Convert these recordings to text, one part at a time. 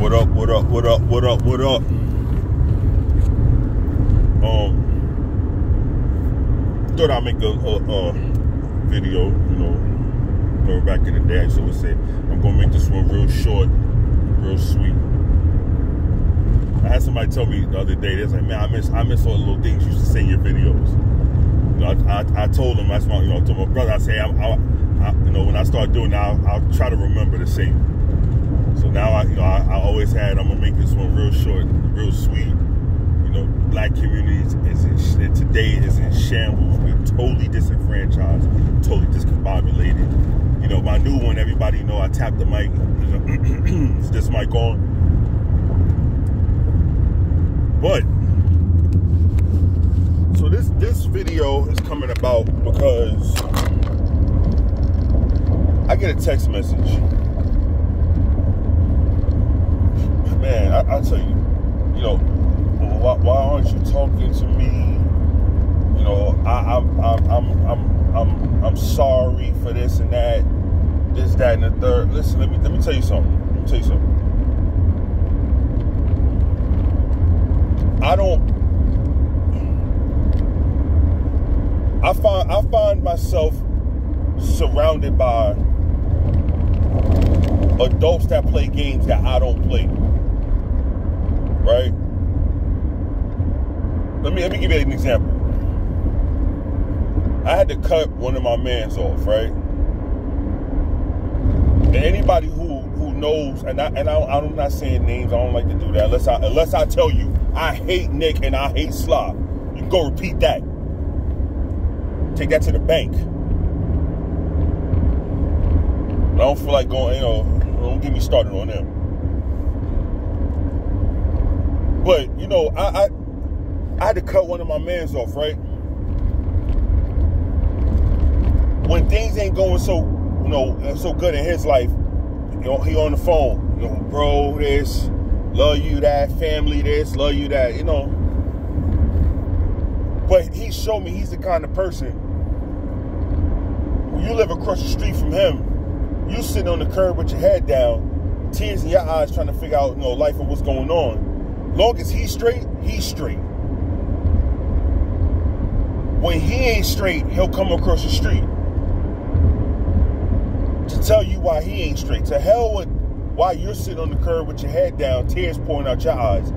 What up? Thought I'd make a video, back in the day. I used to always say, I'm gonna make this one real short, real sweet. I had somebody tell me the other day, they was like, man, I miss all the little things you used to say in your videos. I told him, that's my, to my brother, I say, when I start doing that, I'll try to remember to say. So now I always had, I'm gonna make this one real short, real sweet. Black communities today is in shambles. We're totally disenfranchised, totally discombobulated. My new one, everybody know I tapped the mic. Is this mic on? But so this video is coming about because I get a text message. Man, I tell you, why aren't you talking to me? I'm sorry for this and that, this, that, and the third. Listen, let me tell you something. I find myself surrounded by adults that play games that I don't play. Right? Let me give you an example. I had to cut one of my mans off, right? And anybody who knows, and I'm not saying names, I don't like to do that unless I tell you I hate Nick and I hate Sly. You can go repeat that. Take that to the bank. I don't feel like going, don't get me started on them. But, I had to cut one of my mans off, right? When things ain't going so good in his life, he on the phone, bro, this, love you that, family this, love you that, But he showed me he's the kind of person, when you live across the street from him, you sitting on the curb with your head down, tears in your eyes trying to figure out, life and what's going on. Long as he's straight, he's straight. When he ain't straight, he'll come across the street to tell you why he ain't straight. To hell with why you're sitting on the curb with your head down, tears pouring out your eyes.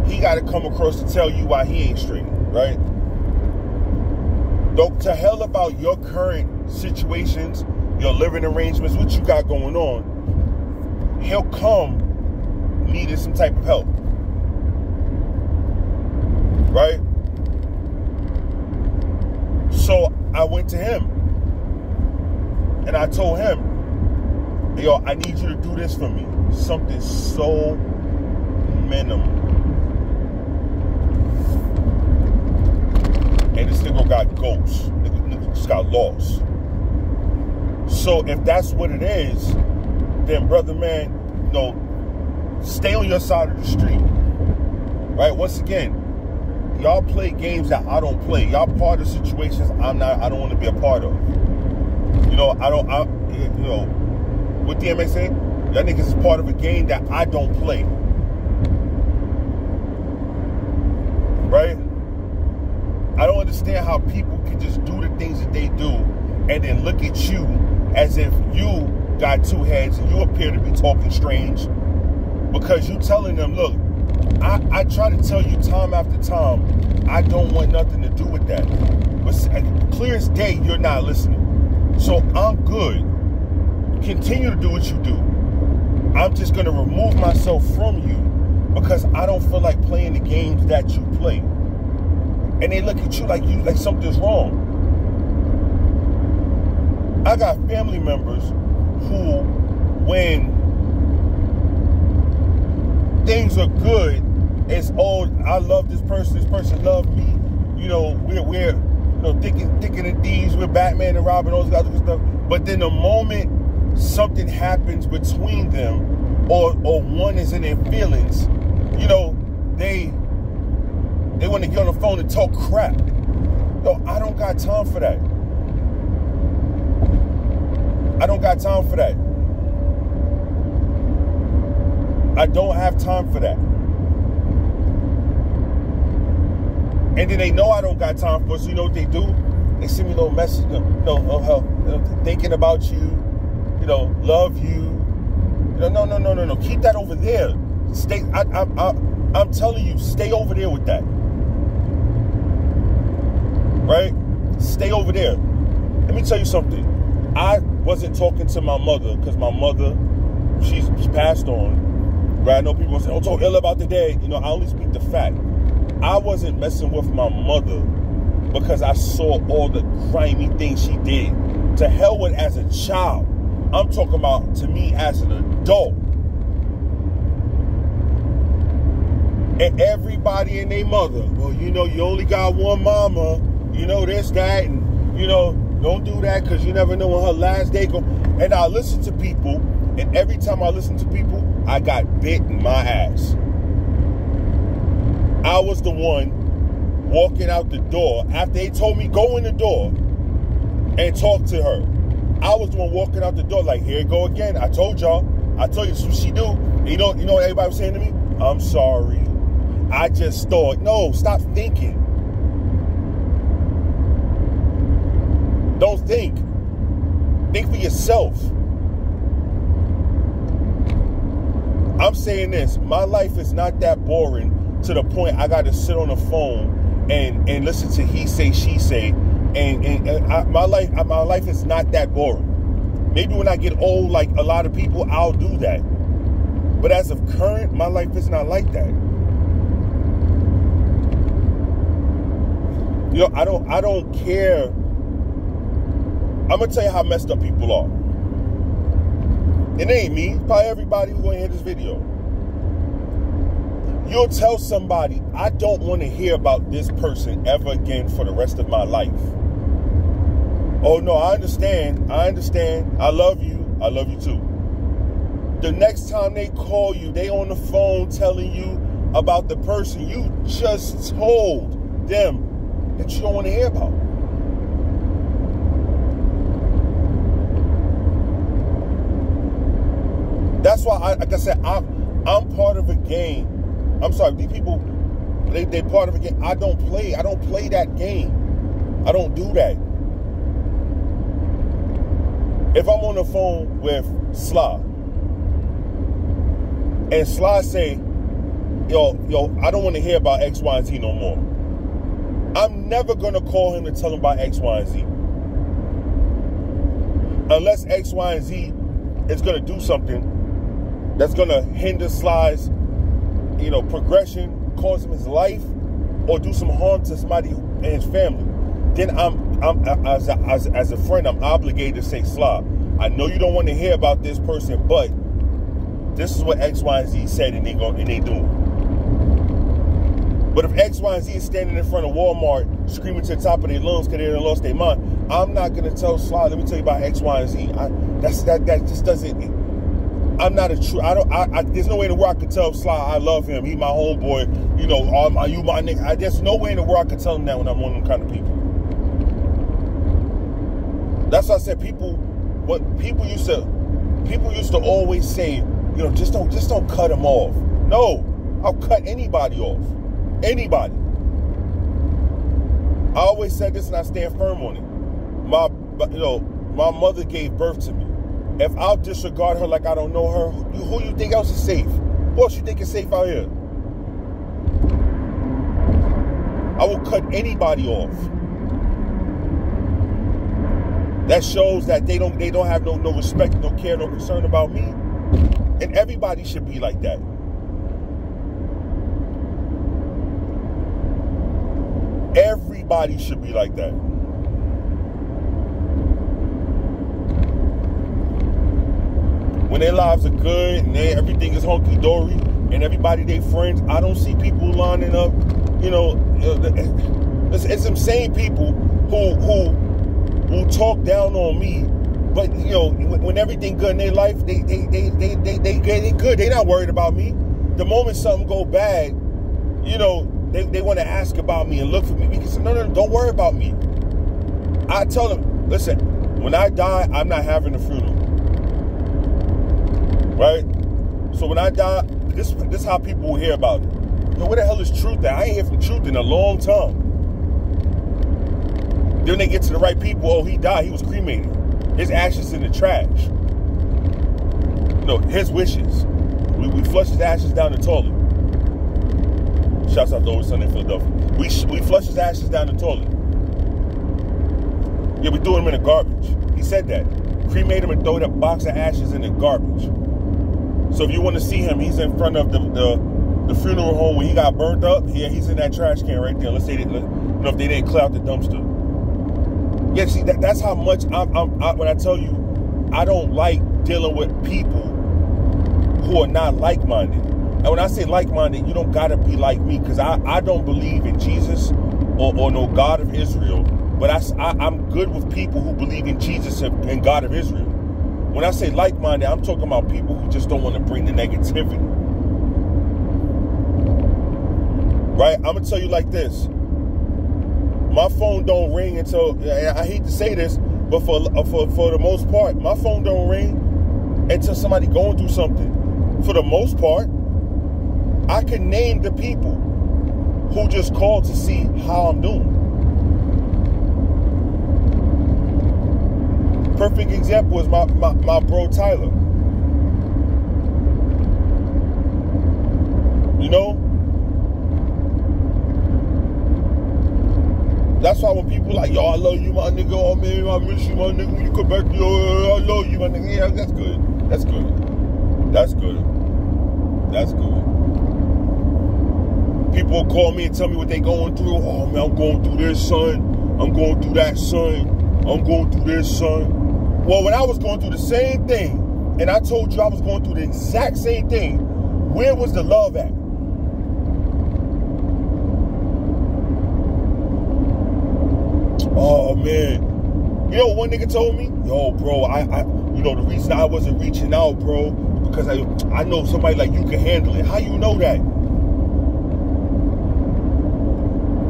He got to come across to tell you why he ain't straight, right? Though, to hell about your current situations, your living arrangements, what you got going on. He'll come needing some type of help, right? So I went to him and I told him, yo, I need you to do this for me. Something so minimal. And this nigga got ghosts. Nigga just got lost. So if that's what it is, then brother man, stay on your side of the street. Right? Once again, y'all play games that I don't play. Y'all part of situations I don't want to be a part of. What DMX said? Y'all niggas is part of a game that I don't play. Right? I don't understand how people can just do the things that they do and then look at you as if you got two heads and you appear to be talking strange because you telling them, look, I try to tell you time after time, I don't want nothing to do with that. But clear as day, you're not listening. So I'm good. Continue to do what you do. I'm just going to remove myself from you because I don't feel like playing the games that you play. And they look at you like something's wrong. I got family members who, when things are good, it's I love this person loved me. We're thicker than thieves, we're Batman and Robin, all this other stuff. But then the moment something happens between them, or one is in their feelings, they want to get on the phone and talk crap. I don't got time for that. I don't got time for that. I don't have time for that. And then they know I don't got time for it, so you know what they do? They send me a little message, thinking about you, love you. No. Keep that over there. Stay. I'm telling you, stay over there with that. Right? Stay over there. Let me tell you something. I wasn't talking to my mother because my mother, she's passed on. Right? I know people say, "Oh, talk ill about the dead." I only speak the fact. I wasn't messing with my mother because I saw all the grimy things she did. To hell with as a child. I'm talking about to me as an adult. And everybody and their mother, well, you only got one mama, this, that, and, don't do that because you never know when her last day go. And I listen to people, and every time I listen to people, I got bit in my ass. I was the one walking out the door after they told me go in the door and talk to her. I was the one walking out the door like, here it go again. I told y'all. I told you, that's what she do. And you know what everybody was saying to me? I'm sorry. I just thought. No, stop thinking. Don't think. Think for yourself. I'm saying this. My life is not that boring to the point I got to sit on the phone and listen to he say, she say. And my life is not that boring. Maybe when I get old, like a lot of people, I'll do that. But as of current, my life is not like that. I don't care. I'm gonna tell you how messed up people are. It ain't me. It's probably everybody who's gonna hear this video. You'll tell somebody, I don't want to hear about this person ever again for the rest of my life. Oh, no, I understand. I love you. I love you too. The next time they call you, they on the phone telling you about the person you just told them that you don't want to hear about. That's why, like I said, I'm part of a game. I'm sorry, these people, they part of a game. I don't play that game. I don't do that. If I'm on the phone with Sly, and Sly say, yo, I don't want to hear about X, Y, and Z no more. I'm never going to call him to tell him about X, Y, and Z. Unless X, Y, and Z is going to do something that's going to hinder Sly's, progression, cause him his life, or do some harm to somebody and his family. Then I'm as a friend, I'm obligated to say, Sly, I know you don't want to hear about this person, but this is what X, Y, and Z said, and they doing. But if X, Y, and Z is standing in front of Walmart screaming to the top of their lungs because they done lost their mind, I'm not gonna tell Sly, let me tell you about X, Y, and Z. That just doesn't. I'm not a true. There's no way in the world I could tell Sly I love him. He my homeboy. You my nigga. There's no way in the world I could tell him that when I'm one of them kind of people. That's why I said people used to always say, just don't cut him off. No, I'll cut anybody off. Anybody. I always said this and I stand firm on it. My mother gave birth to me. If I'll disregard her like I don't know her, who you think else is safe? Who else you think is safe out here? I will cut anybody off. That shows that they don't have no respect, no care, no concern about me. And everybody should be like that. Everybody should be like that. When their lives are good and everything is hunky-dory and everybody they friends, I don't see people lining up, it's some same people who talk down on me, but when everything good in their life, they good. They not worried about me. The moment something go bad, they want to ask about me and look for me. Because no, don't worry about me. I tell them, listen, when I die, I'm not having a funeral. Right? So when I die, this how people will hear about it. Yo, where the hell is Truth at? I ain't hear from Truth in a long time. Then they get to the right people. Oh, he died. He was cremated. His ashes in the trash. No, his wishes. We flush his ashes down the toilet. Shouts out to Always Sunday in Philadelphia. We flush his ashes down the toilet. Yeah, we threw him in the garbage. He said that. Cremate him and throw that box of ashes in the garbage. So if you want to see him, he's in front of the funeral home when he got burnt up. Yeah, he's in that trash can right there. Let's say if they didn't clear out the dumpster. Yeah, see, that's how much when I tell you, I don't like dealing with people who are not like-minded. And when I say like-minded, you don't got to be like me, because I don't believe in Jesus or no God of Israel, but I'm good with people who believe in Jesus and God of Israel. When I say like-minded, I'm talking about people who just don't want to bring the negativity. Right? I'm going to tell you like this. My phone don't ring until, I hate to say this, but for the most part, my phone don't ring until somebody going through something. For the most part, I can name the people who just called to see how I'm doing. Perfect example is my bro Tyler. You know? That's why when people like, yo, I love you, my nigga. Oh, man, I miss you, my nigga. When you come back, yo, I love you, my nigga. Yeah, that's good. That's good. That's good. That's good. People call me and tell me what they going through. Oh, man, I'm going through this, son. I'm going through that, son. I'm going through this, son. Well, when I was going through the same thing, and I told you I was going through the exact same thing, where was the love at? Oh, man. You know what one nigga told me? Yo, bro, you know, the reason I wasn't reaching out, bro, because I know somebody like you can handle it. How you know that?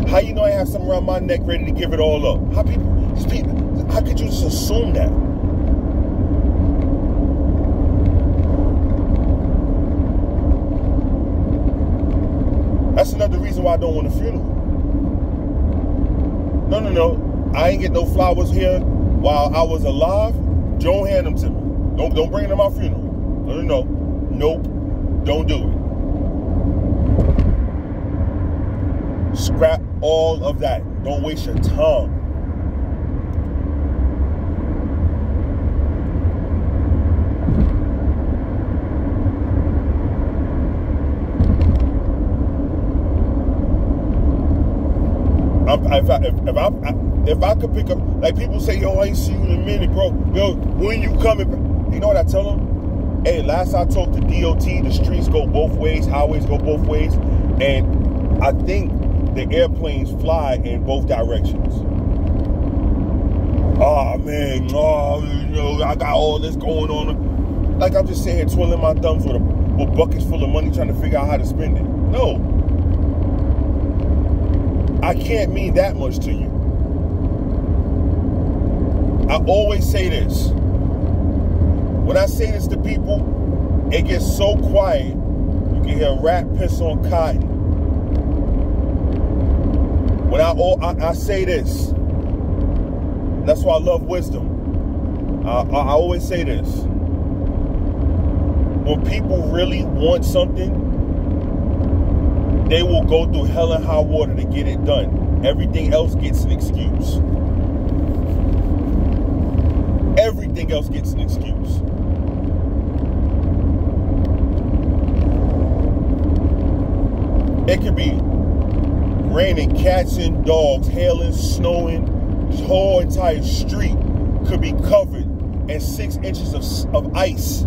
How you know I have something around my neck ready to give it all up? How could you just assume that? That's another reason why I don't want a funeral. No. I ain't get no flowers here while I was alive. Don't hand them to me. Don't bring them to my funeral. No. Nope. Don't do it. Scrap all of that. Don't waste your time. If I could pick up, like people say, yo, I ain't see you in a minute, bro. Yo, when you coming? You know what I tell them? Hey, last I talked to DOT, the streets go both ways, highways go both ways, and I think the airplanes fly in both directions. Oh, man, you know, I got all this going on. Like I'm just sitting here twiddling my thumbs with buckets full of money trying to figure out how to spend it. No. I can't mean that much to you. I always say this. When I say this to people, it gets so quiet, you can hear a rat piss on cotton. When I say this, that's why I love wisdom. I always say this. When people really want something, they will go through hell and high water to get it done. Everything else gets an excuse. Everything else gets an excuse. It could be raining cats and dogs, hail and snowing. The whole entire street could be covered in 6 inches of ice.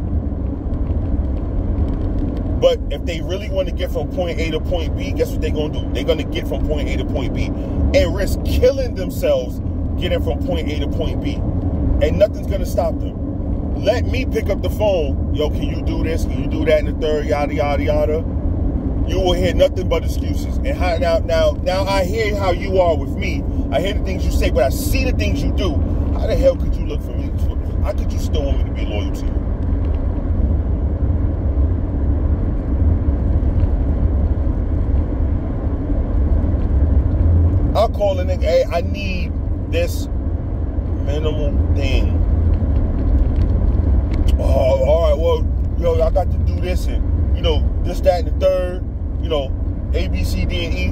But if they really want to get from point A to point B, guess what they're going to do? They're going to get from point A to point B and risk killing themselves getting from point A to point B. And nothing's going to stop them. Let me pick up the phone. Yo, can you do this? Can you do that in the third? Yada, yada, yada. You will hear nothing but excuses. And now I hear how you are with me. I hear the things you say, but I see the things you do. How the hell could you look for me? How could you still want me to be loyal to you? call a nigga, hey, I need this minimal thing. Oh, all right, well, yo, I got to do this and, you know, this, that, and the third, you know, A, B, C, D, and E.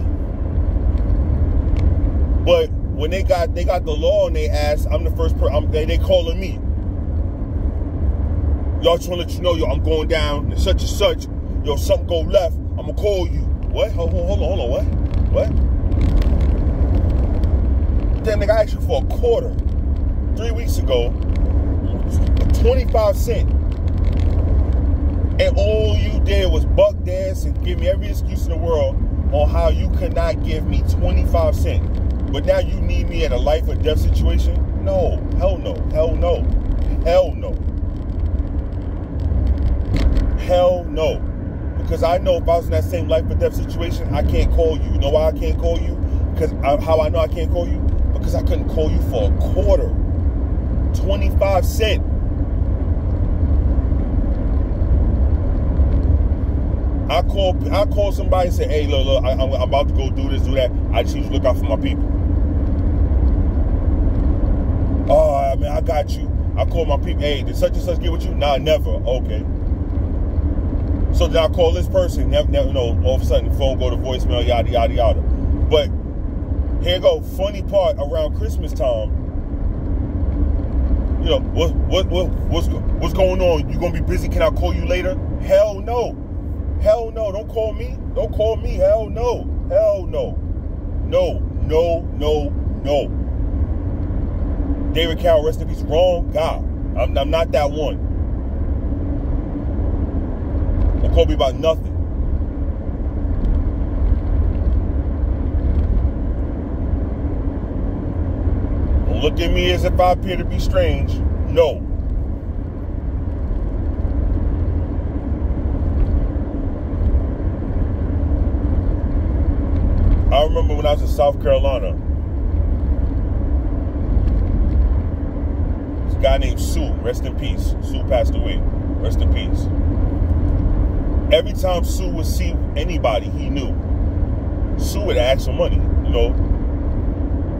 But when they got the law on their ass, I'm the first person, they calling me. Y'all just want to let you know, yo, I'm going down, such and such. Yo, something go left, I'm going to call you. What? Hold on, what? Damn, nigga, I asked you for a quarter 3 weeks ago, 25 cents. And all you did was buck dance and give me every excuse in the world on how you could not give me 25 cents. But now you need me at a life or death situation? No, hell no, hell no, hell no. Hell no. Because I know if I was in that same life or death situation, I can't call you. You know why I can't call you? Because how I know I can't call you? Because I couldn't call you for a quarter. 25 cents. I call somebody and say, hey, look, I'm about to go do this, do that. I just need you to look out for my people. Oh, man, I got you. I call my people. Hey, did such and such get with you? Nah, never. Okay. So then I call this person. Never, you know, all of a sudden the phone go to voicemail, yada, yada, yada. But here you go. Funny part around Christmas time. You know, what's going on? You gonna be busy? Can I call you later? Hell no. Hell no. Don't call me. Don't call me. Hell no. Hell no. No. No. No. No. David Carroll, rest in peace. Wrong guy. I'm not that one. Don't call me about nothing. Don't look at me as if I appear to be strange. No. I remember when I was in South Carolina, this guy named Sue, rest in peace. Sue passed away. Rest in peace. Every time Sue would see anybody he knew, Sue would ask for money, you know.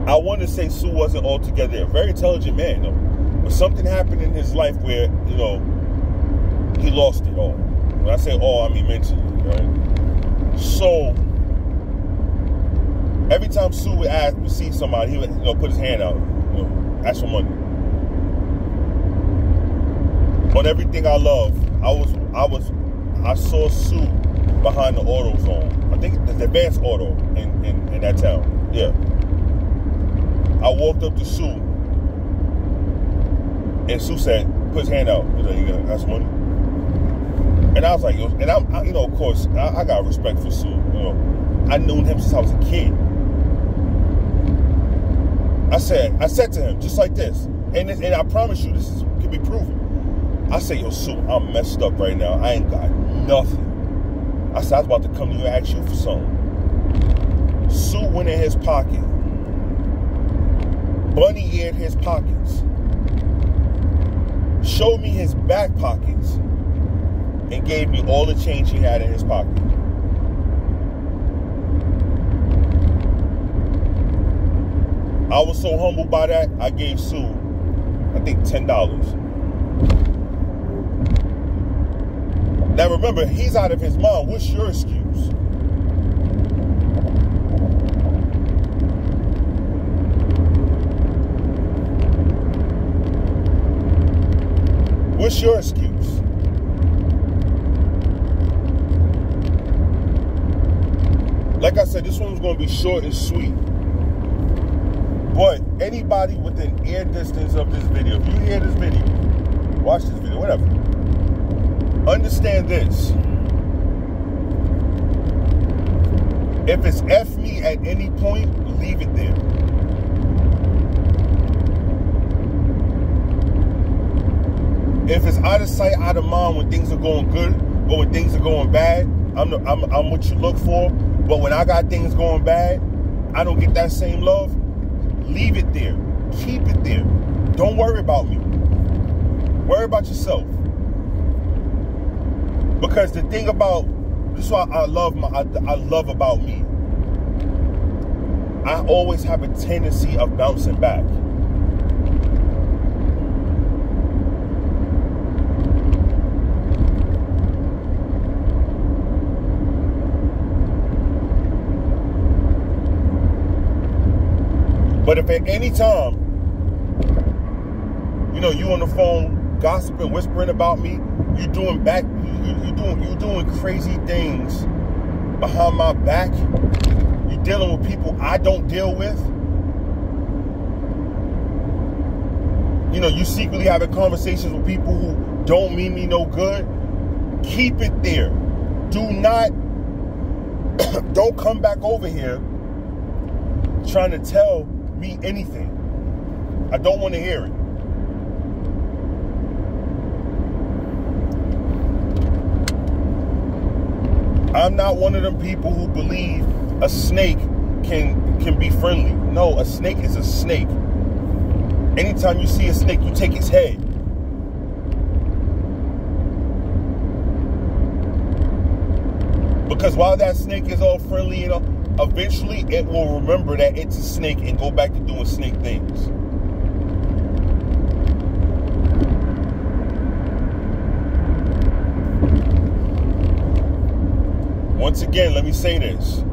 I want to say Sue wasn't altogether a very intelligent man, though. But something happened in his life where, you know, he lost it all. When I say all, I mean mentally, right? So, every time Sue would see somebody, he would, you know, put his hand out, you know, ask for money. On everything I love, I saw Sue behind the auto zone. I think it's the Advanced Auto in that town. Yeah. I walked up to Sue, and Sue said, put his hand out. He's like, you got some money? And I was like, and I you know, of course, I got respect for Sue. You know, I knew him since I was a kid. I said to him, just like this, and I promise you, this can be proven. I said, yo, Sue, I'm messed up right now. I ain't got nothing. I said, I was about to come to you and ask you for something. Sue went in his pocket, bunny-eared his pockets, showed me his back pockets, and gave me all the change he had in his pocket. I was so humbled by that, I gave Sue, I think, $10. Now remember, he's out of his mind. What's your excuse? What's your excuse? Like I said, this one's going to be short and sweet. But anybody within ear distance of this video, if you hear this video, watch this video, whatever, understand this. If it's F me at any point, leave it there. If it's out of sight, out of mind when things are going good, but when things are going bad, I'm what you look for. But when I got things going bad, I don't get that same love. Leave it there. Keep it there. Don't worry about me. Worry about yourself. Because the thing about, this is what I love about me. I always have a tendency of bouncing back. But if at any time, you know, you on the phone gossiping, whispering about me, you doing crazy things behind my back, you dealing with people I don't deal with, you know, you secretly having conversations with people who don't mean me no good, keep it there. Don't come back over here trying to tell me anything. I don't want to hear it. I'm not one of them people who believe a snake can be friendly. No, a snake is a snake. Anytime you see a snake, you take its head. Because while that snake is all friendly, you know, eventually it will remember that it's a snake and go back to doing snake things. Once again, let me say this.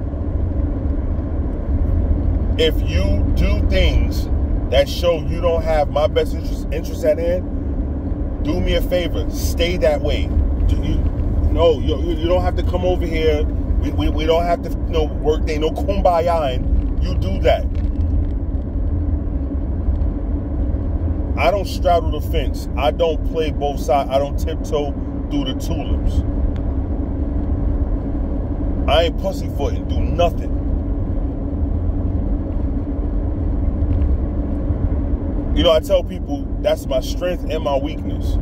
If you do things that show you don't have my best interest at hand, do me a favor, stay that way. You don't have to come over here. We don't have to, you know, work there, no kumbaya, and you do that. I don't straddle the fence. I don't play both sides. I don't tiptoe through the tulips. I ain't pussyfoot and do nothing. You know, I tell people that's my strength and my weakness.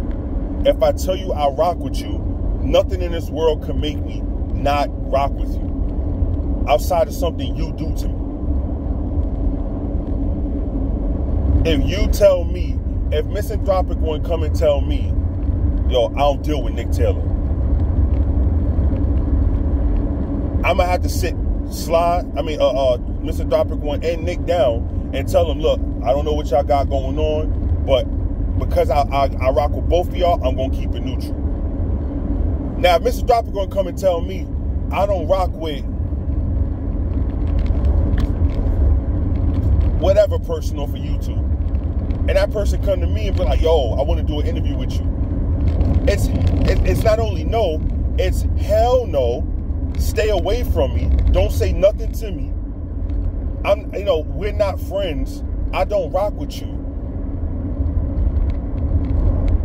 If I tell you I rock with you, nothing in this world can make me not rock with you outside of something you do to me. If you tell me, if Misanthropic One come and tell me, yo, I don't deal with Nick Taylor, I'm gonna have to Misanthropic One and Nick down and tell them, look, I don't know what y'all got going on, but because I rock with both of y'all, I'm gonna keep it neutral. Now, if Misanthropic One come and tell me I don't rock with whatever person off of YouTube, and that person come to me and be like, yo, I want to do an interview with you, it's not only no, it's hell no. Stay away from me. Don't say nothing to me. We're not friends. I don't rock with you.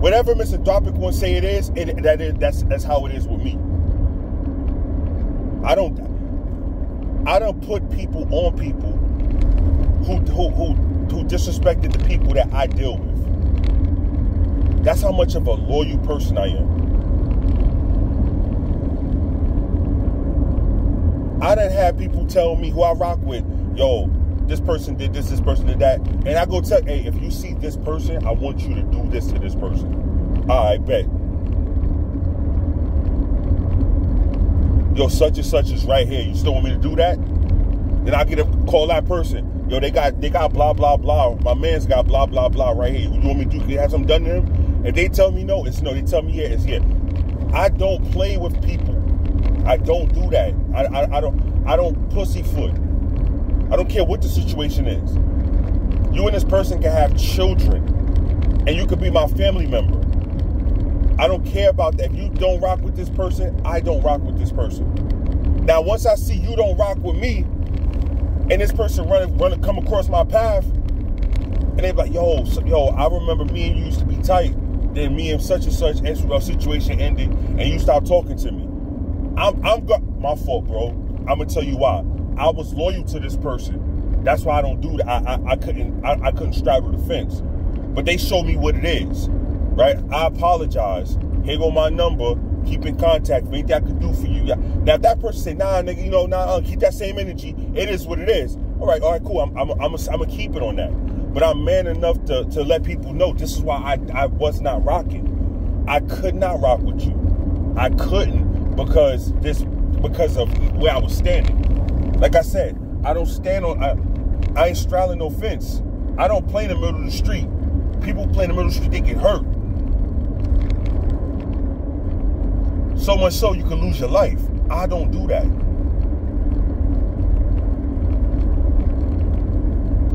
Whatever Misanthropic One say it is, that's how it is with me. I don't put people on people who disrespected the people that I deal with. That's how much of a loyal person I am. I done had people tell me who I rock with, yo, this person did this person did that. And I go tell, hey, if you see this person, I want you to do this to this person. All right, bet. Yo, such and such is right here. You still want me to do that? Then I get to call that person. Yo, they got blah, blah, blah. My man's got blah, blah, blah right here. You want me to have something done to him? If they tell me no, it's no. They tell me yeah, it's yeah. I don't play with people. I don't do that. I don't pussyfoot. I don't care what the situation is. You and this person can have children, and you could be my family member. I don't care about that. If you don't rock with this person, I don't rock with this person. Now, once I see you don't rock with me, and this person come across my path, and they be like, yo, I remember me and you used to be tight. Then me and such and such situation ended, and you stopped talking to me. My fault, bro. I'm gonna tell you why. I was loyal to this person. That's why I don't do that. I couldn't straddle the fence. But they showed me what it is, right? I apologize. Here go my number. Keep in contact. If anything I could do for you. Now, if that person say, nah, nigga, keep that same energy. It is what it is. All right, cool. I'm gonna keep it on that. But I'm man enough to let people know this is why I was not rocking. I could not rock with you. I couldn't because of where I was standing. Like I said, I don't stand on. I ain't straddling no fence. I don't play in the middle of the street. People play in the middle of the street, they get hurt. So much so you can lose your life. I don't do that.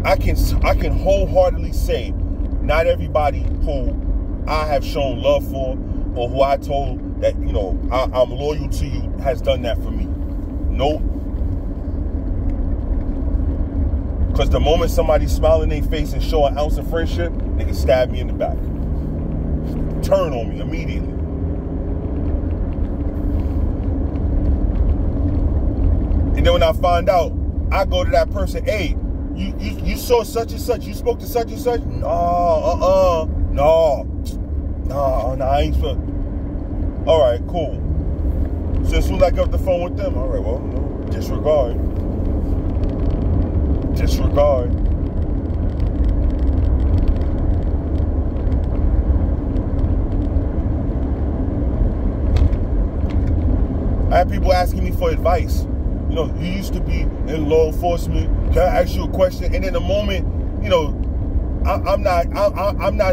I can wholeheartedly say not everybody who I have shown love for or who I told that, you know, I'm loyal to you has done that for me. Nope. Because the moment somebody smile in their face and show an ounce of friendship, they can stab me in the back. Turn on me immediately. And then when I find out, I go to that person, hey, you saw such and such, you spoke to such and such? No, I ain't sure. All right, cool. So as soon as I get off the phone with them, all right, well, no, disregard. Disregard. I have people asking me for advice. You know, you used to be in law enforcement. Can I ask you a question? And in the moment, you know, I'm not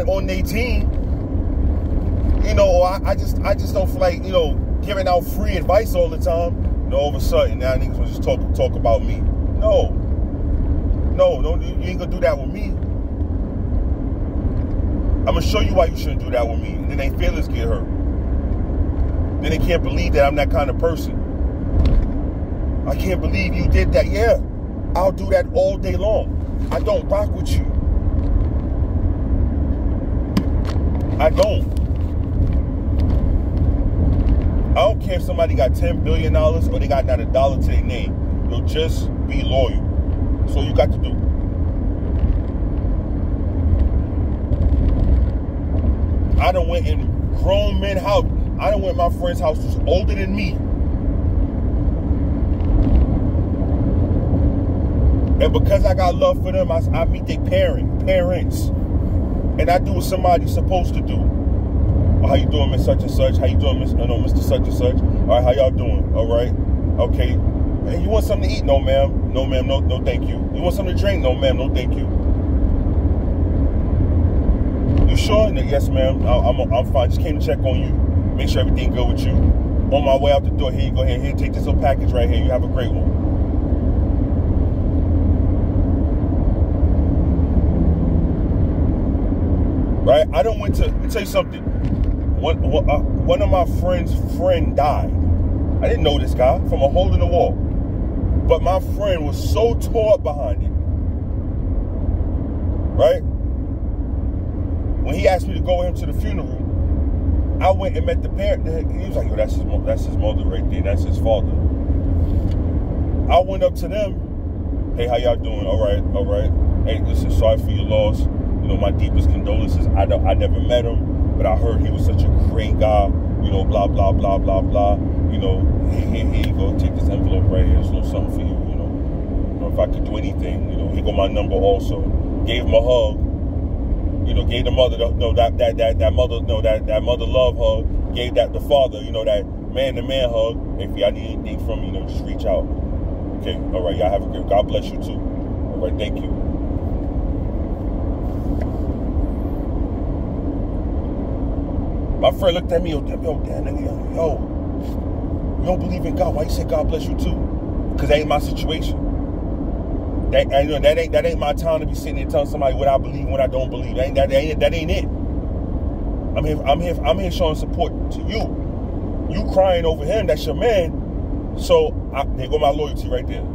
on their team. You know, or I just don't feel like, you know, giving out free advice all the time. You know, all of a sudden now niggas will just talk about me. No, you ain't gonna do that with me. I'm gonna show you why you shouldn't do that with me. And then they feelings get hurt. Then they can't believe that I'm that kind of person. I can't believe you did that. Yeah, I'll do that all day long. I don't rock with you. I don't. I don't care if somebody got $10 billion or they got not a dollar to their name. You'll just be loyal. That's all you got to do. I done went in grown men's house. I done went in my friend's house who's older than me. And because I got love for them, I meet their parents. And I do what somebody's supposed to do. Oh, how you doing, Miss Such and Such? How you doing, Mr. Such and Such? All right, how y'all doing? All right. Okay. Hey, you want something to eat? No, ma'am. No, ma'am. No, thank you. You want something to drink? No, ma'am. No, thank you. You sure? No, yes, ma'am. I'm fine. Just came to check on you. Make sure everything good with you. On my way out the door, here you go. Here, take this little package right here. You have a great one. Right? I don't went to, let me tell you something. One of my friend's friend died. I didn't know this guy from a hole in the wall. But my friend was so tore up behind it. Right? When he asked me to go with him to the funeral, I went and met the parent. He was like, yo, that's his mother right there. That's his father. I went up to them. Hey, how y'all doing? All right. Hey, listen, sorry for your loss. You know, my deepest condolences. I never met him, but I heard he was such a great guy. You know, blah, blah, blah, blah, blah. You know, here you go. Take this envelope right here. It's a little something for you, you know. If I could do anything, you know, here go my number also. Gave him a hug. You know, gave the mother, that mother love hug. Gave that the father, you know, that man-to-man hug. If y'all need anything from me, you know, just reach out. Okay, all right, y'all have a good, God bless you too. All right, thank you. My friend looked at me, yo, damn, nigga, yo, you don't believe in God? Why you say God bless you too? Because that ain't my situation. That ain't my time to be sitting there telling somebody what I believe and what I don't believe. That ain't it. I'm here showing support to you. You crying over him, that's your man. So there go my loyalty right there.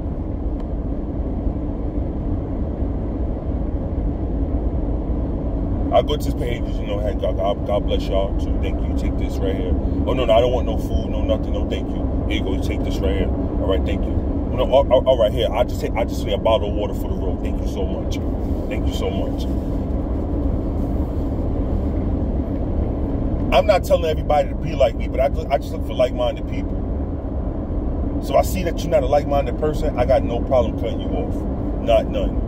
I'll go to his page, you know, hey, God bless y'all too. Thank you. Take this right here. Oh no, I don't want no food, no nothing, no thank you. Here you go, you take this right here. All right, thank you. No, all right, here. I just need a bottle of water for the road. Thank you so much. Thank you so much. I'm not telling everybody to be like me, but I just look for like-minded people. So I see that you're not a like-minded person. I got no problem cutting you off. None.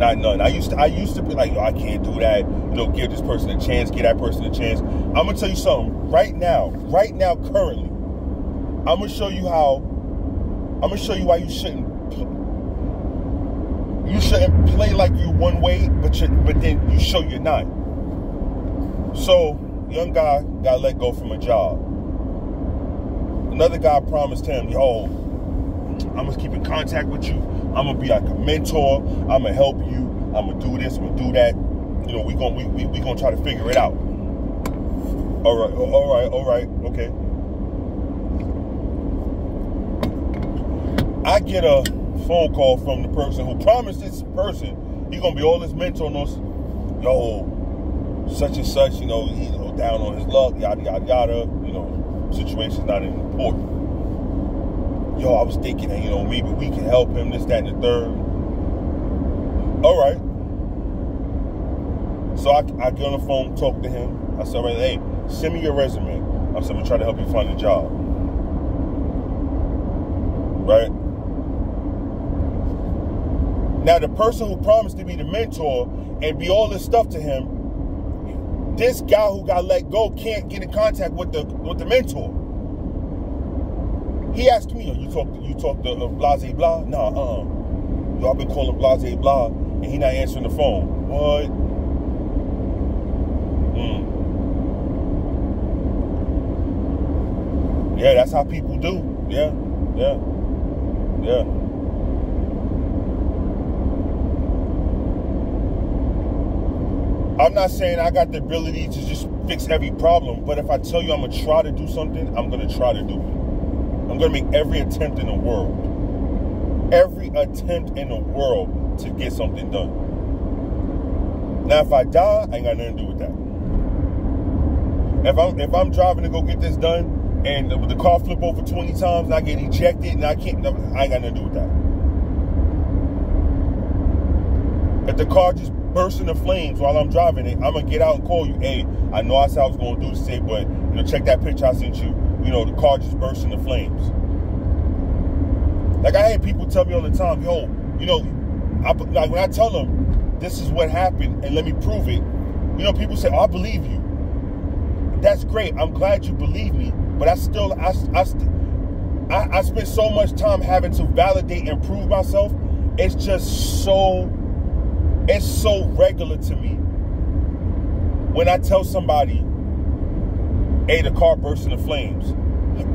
I used to be like, yo, I can't do that. You know, give this person a chance, give that person a chance. I'm gonna tell you something right now, currently. I'm gonna show you why you shouldn't you shouldn't play like you're one way, but then you show you're not. So, young guy got let go from a job. Another guy promised him, yo, I'm going to keep in contact with you. I'm going to be like a mentor. I'm going to help you. I'm going to do this. I'm going to do that. You know, we gonna try to figure it out. All right. Okay. I get a phone call from the person who promised this person he's going to be all his mentor on us. Yo, such and such, you know, he's down on his luck, yada, yada, yada. You know, situation's not even important. Yo, I was thinking that, you know, maybe we can help him, this, that, and the third. All right. So I get on the phone, talk to him. I said, hey, send me your resume. I said, I'm going to try to help you find a job. Right? Now, the person who promised to be the mentor and be all this stuff to him, this guy who got let go can't get in contact with the mentor. He asked me, you talk to Blase Blah? Nah, Yo, I've been calling Blase Blah, and he not answering the phone. What? Yeah, that's how people do. Yeah. I'm not saying I got the ability to just fix every problem, but if I tell you I'm going to try to do something, I'm going to try to do it. I'm going to make every attempt in the world. Every attempt in the world to get something done. Now, if I die, I ain't got nothing to do with that. If I'm driving to go get this done, and the car flip over 20 times, and I get ejected, and I ain't got nothing to do with that. If the car just bursts into flames while I'm driving it, I'm going to get out and call you. Hey, I know I said I was going to do this today, but, you know, check that picture I sent you. You know, the car just burst into flames. Like, I had people tell me all the time, yo, you know, like when I tell them this is what happened and let me prove it, you know, people say, oh, I believe you. That's great. I'm glad you believe me. But I spent so much time having to validate and prove myself. It's just so regular to me. When I tell somebody, hey, the car burst into flames.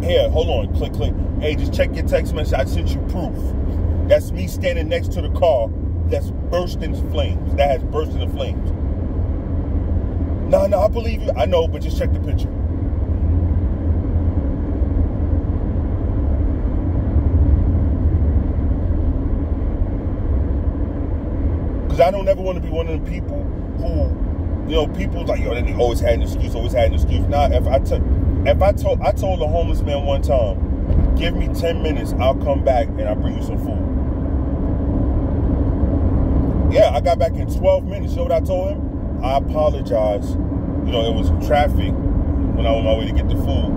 Here, hold on, click. Hey, just check your text message. I sent you proof. That's me standing next to the car that's burst into flames. That has burst into flames. No, I believe you. I know, but just check the picture. Because I don't ever want to be one of them people who, you know, people like, yo, they always had an excuse. Now, I told a homeless man one time, give me 10 minutes, I'll come back and I'll bring you some food. Yeah, I got back in 12 minutes. You know what I told him? I apologize. You know, it was traffic when I was on my way to get the food.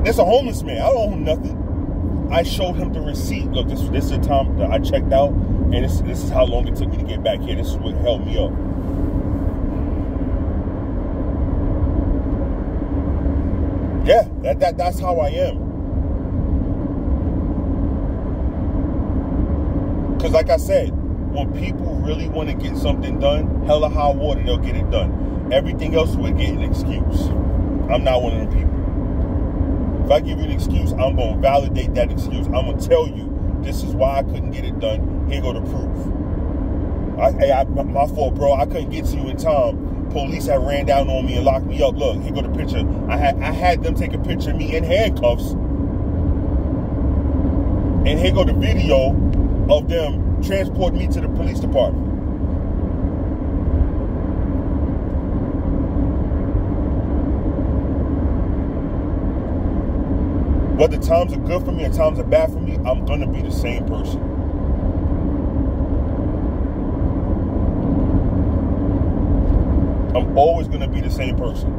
It's a homeless man. I don't owe him nothing. I showed him the receipt. Look, this is the time that I checked out, and this is how long it took me to get back here. This is what held me up. Yeah, that's how I am. Because like I said, when people really want to get something done, hell or high water, they'll get it done. Everything else would get an excuse. I'm not one of them people. If I give you an excuse, I'm going to validate that excuse. I'm going to tell you, this is why I couldn't get it done. Here go the proof. My fault, bro. I couldn't get to you in time. Police had ran down on me and locked me up. Look, here go the picture. I had them take a picture of me in handcuffs. And here go the video of them transporting me to the police department. Whether times are good for me or times are bad for me, I'm going to be the same person. I'm always going to be the same person.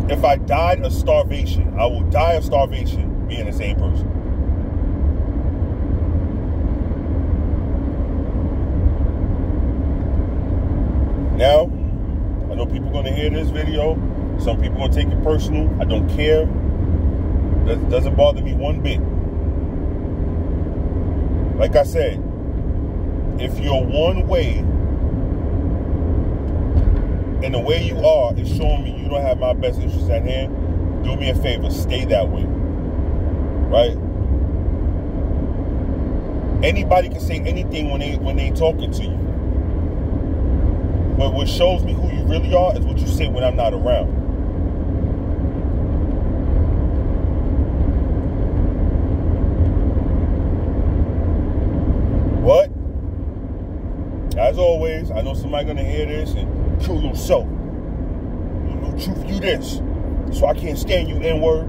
If I died of starvation, I will die of starvation being the same person. Now, I know people are going to hear this video. Some people are going to take it personal. I don't care. That doesn't bother me one bit. Like I said, if you're one way, and the way you are is showing me you don't have my best interests at hand, do me a favor, stay that way. Right? Anybody can say anything when they talking to you. But what shows me who you really are is what you say when I'm not around. But, as always, I know somebody gonna hear this and kill yourself. No truth, you this. So I can't stand you, N-word.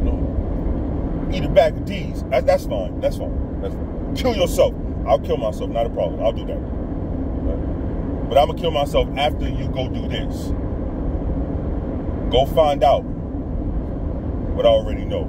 No. Eat a bag of D's. That's fine. That's fine. That's fine. Kill yourself. I'll kill myself, not a problem. I'll do that. Right? But I'm gonna kill myself after you go do this. Go find out what I already know.